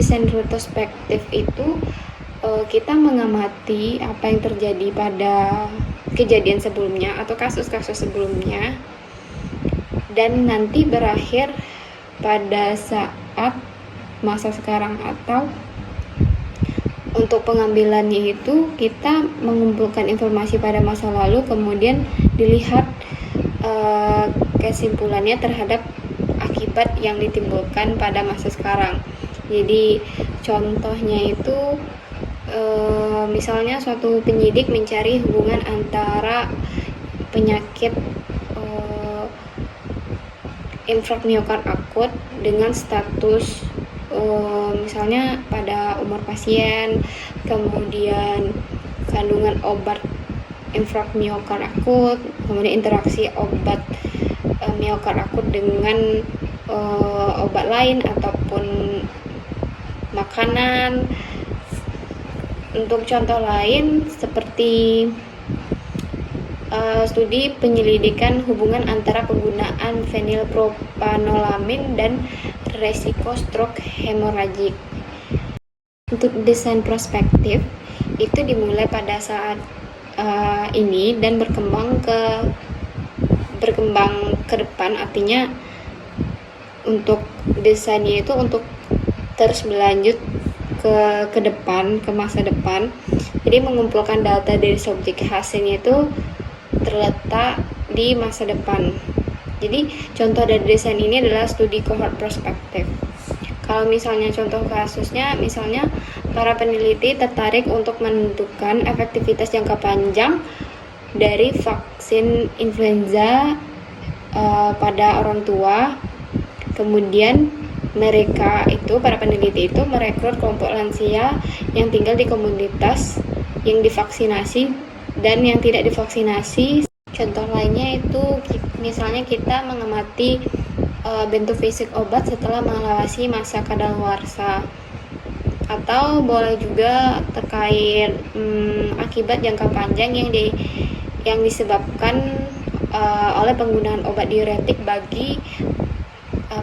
desain retrospektif itu kita mengamati apa yang terjadi pada kejadian sebelumnya atau kasus-kasus sebelumnya, dan nanti berakhir pada saat masa sekarang, atau untuk pengambilannya itu kita mengumpulkan informasi pada masa lalu, kemudian dilihat kesimpulannya terhadap akibat yang ditimbulkan pada masa sekarang. Jadi contohnya itu misalnya suatu penyidik mencari hubungan antara penyakit infark miokard akut dengan status misalnya pada umur pasien, kemudian kandungan obat infark miokard akut, kemudian interaksi obat miokard akut dengan obat lain ataupun makanan. Untuk contoh lain seperti studi penyelidikan hubungan antara penggunaan fenilpropanolamin dan resiko stroke hemoragik. Untuk desain prospektif itu dimulai pada saat ini dan berkembang ke depan, artinya untuk desainnya itu untuk terus berlanjut ke depan, ke masa depan. Jadi mengumpulkan data dari subjek hasilnya itu terletak di masa depan. Jadi contoh dari desain ini adalah studi cohort prospektif. Kalau misalnya contoh kasusnya, misalnya para peneliti tertarik untuk menentukan efektivitas jangka panjang dari vaksin influenza pada orang tua. Kemudian mereka itu, para peneliti itu merekrut kelompok lansia yang tinggal di komunitas yang divaksinasi dan yang tidak divaksinasi. Contoh lainnya itu misalnya kita mengamati bentuk fisik obat setelah mengawasi masa kadaluarsa, atau boleh juga terkait akibat jangka panjang yang disebabkan oleh penggunaan obat diuretik bagi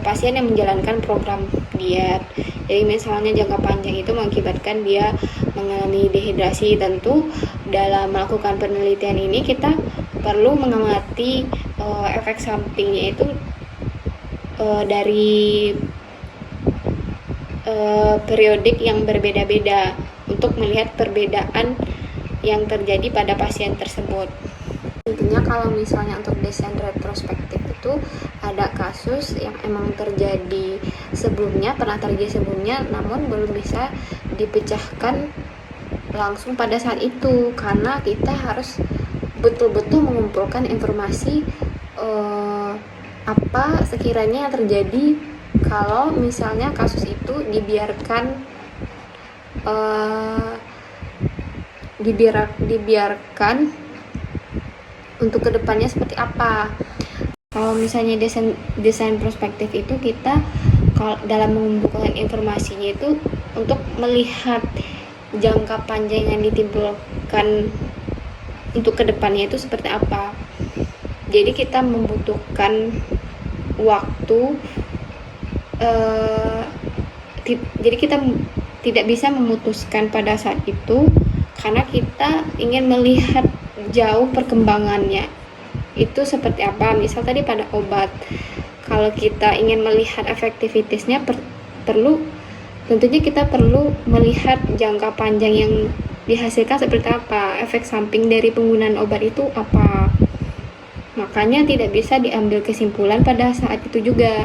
pasien yang menjalankan program diet. Jadi misalnya jangka panjang itu mengakibatkan dia mengalami dehidrasi. Tentu dalam melakukan penelitian ini kita perlu mengamati efek sampingnya itu dari periodik yang berbeda-beda untuk melihat perbedaan yang terjadi pada pasien tersebut. Intinya kalau misalnya untuk desain retrospektif itu ada kasus yang emang terjadi sebelumnya, pernah terjadi sebelumnya, namun belum bisa dipecahkan langsung pada saat itu, karena kita harus betul-betul mengumpulkan informasi apa sekiranya yang terjadi kalau misalnya kasus itu dibiarkan untuk kedepannya seperti apa. Kalau misalnya desain prospektif itu kita dalam mengumpulkan informasinya itu untuk melihat jangka panjang yang ditimbulkan untuk kedepannya itu seperti apa. Jadi kita membutuhkan waktu, jadi kita tidak bisa memutuskan pada saat itu karena kita ingin melihat jauh perkembangannya itu seperti apa. Misal tadi pada obat, kalau kita ingin melihat efektivitasnya tentunya kita perlu melihat jangka panjang yang dihasilkan seperti apa, efek samping dari penggunaan obat itu apa. Makanya tidak bisa diambil kesimpulan pada saat itu juga.